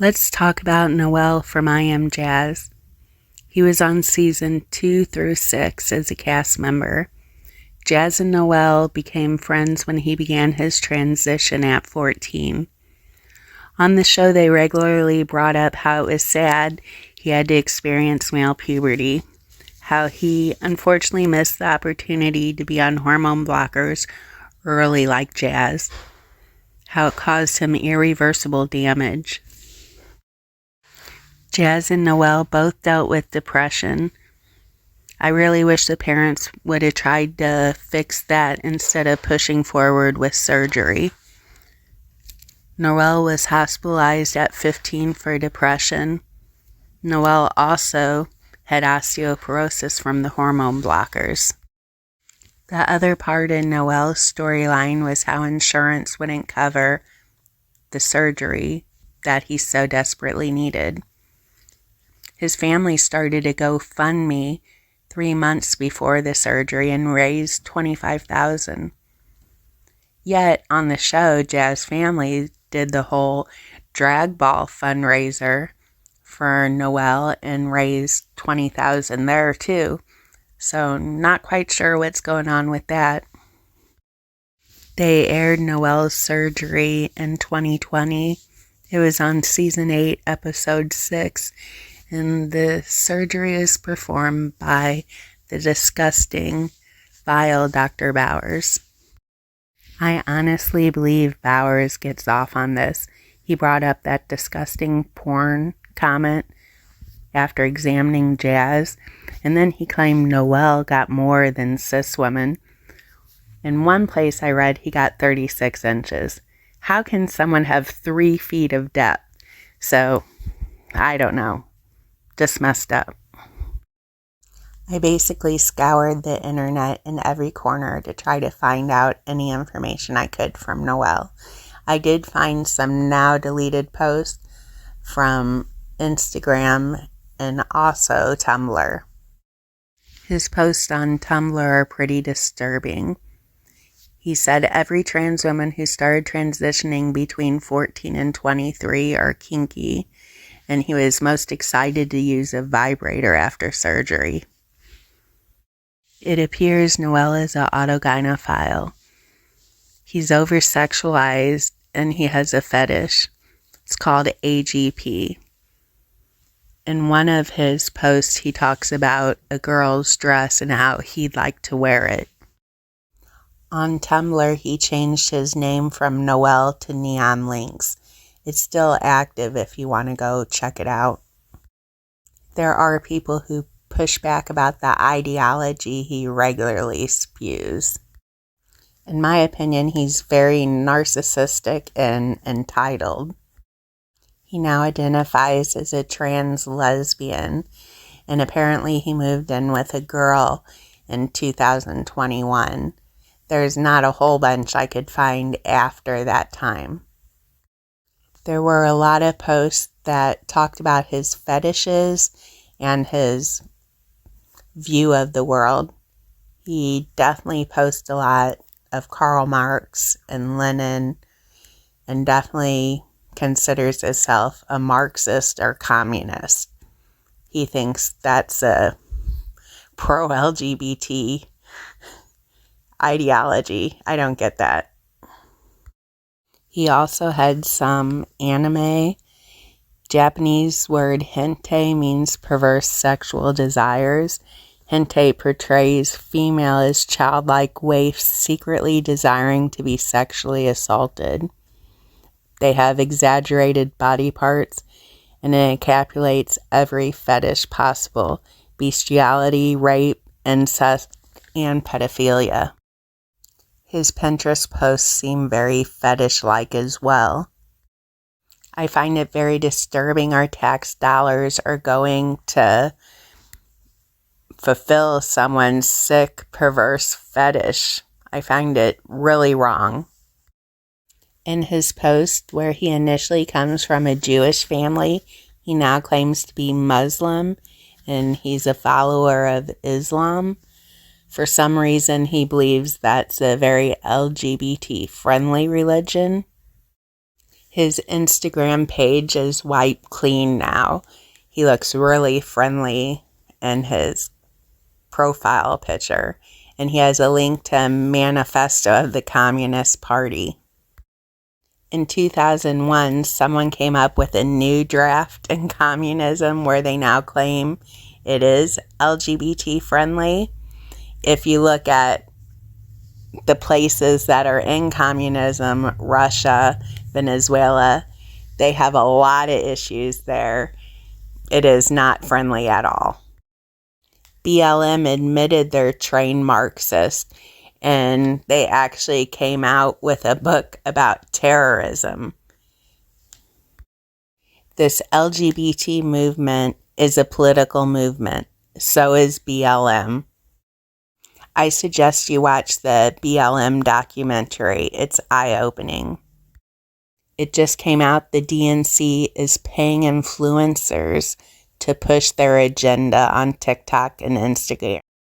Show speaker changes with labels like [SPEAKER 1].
[SPEAKER 1] Let's talk about Noelle from I Am Jazz. He was on season 2 through 6 as a cast member. Jazz and Noelle became friends when he began his transition at 14. On the show, they regularly brought up how it was sad he had to experience male puberty, how he unfortunately missed the opportunity to be on hormone blockers early like Jazz, how it caused him irreversible damage. Jazz and Noelle both dealt with depression. I really wish the parents would have tried to fix that instead of pushing forward with surgery. Noelle was hospitalized at 15 for depression. Noelle also had osteoporosis from the hormone blockers. The other part in Noelle's storyline was how insurance wouldn't cover the surgery that he so desperately needed. His family started a GoFundMe 3 months before the surgery and raised $25,000. Yet on the show, Jazz family did the whole drag ball fundraiser for Noelle and raised $20,000 there too. So not quite sure what's going on with that. They aired Noelle's surgery in 2020. It was on season 8, episode 6. And the surgery is performed by the disgusting, vile Dr. Bowers. I honestly believe Bowers gets off on this. He brought up that disgusting porn comment after examining Jazz, and then he claimed Noelle got more than cis women. In one place I read he got 36 inches. How can someone have 3 feet of depth? So, I don't know. Just messed up. I basically scoured the internet in every corner to try to find out any information I could from Noelle. I did find some now deleted posts from Instagram and also Tumblr. His posts on Tumblr are pretty disturbing. He said every trans woman who started transitioning between 14 and 23 are kinky, and he was most excited to use a vibrator after surgery. It appears Noelle is an autogynephile. He's over-sexualized, and he has a fetish. It's called AGP. In one of his posts, he talks about a girl's dress and how he'd like to wear it. On Tumblr, he changed his name from Noelle to Neon Links. It's still active if you want to go check it out. There are people who push back about the ideology he regularly spews. In my opinion, he's very narcissistic and entitled. He now identifies as a trans lesbian, and apparently he moved in with a girl in 2021. There's not a whole bunch I could find after that time. There were a lot of posts that talked about his fetishes and his view of the world. He definitely posts a lot of Karl Marx and Lenin, and definitely considers himself a Marxist or communist. He thinks that's a pro-LGBT ideology. I don't get that. He also had some anime. Japanese word hente means perverse sexual desires. Hente portrays female as childlike waifs secretly desiring to be sexually assaulted. They have exaggerated body parts, and it encapsulates every fetish possible: bestiality, rape, incest, and pedophilia. His Pinterest posts seem very fetish-like as well. I find it very disturbing our tax dollars are going to fulfill someone's sick, perverse fetish. I find it really wrong. In his post, where he initially comes from a Jewish family, he now claims to be Muslim, and he's a follower of Islam. For some reason, he believes that's a very LGBT-friendly religion. His Instagram page is wiped clean now. He looks really friendly in his profile picture, and he has a link to a manifesto of the Communist Party. In 2001, someone came up with a new draft in communism where they now claim it is LGBT friendly. If you look at the places that are in communism, Russia, Venezuela, they have a lot of issues there. It is not friendly at all. BLM admitted they're trained Marxist, and they actually came out with a book about terrorism. This LGBT movement is a political movement. So is BLM. I suggest you watch the BLM documentary. It's eye-opening. It just came out the DNC is paying influencers to push their agenda on TikTok and Instagram.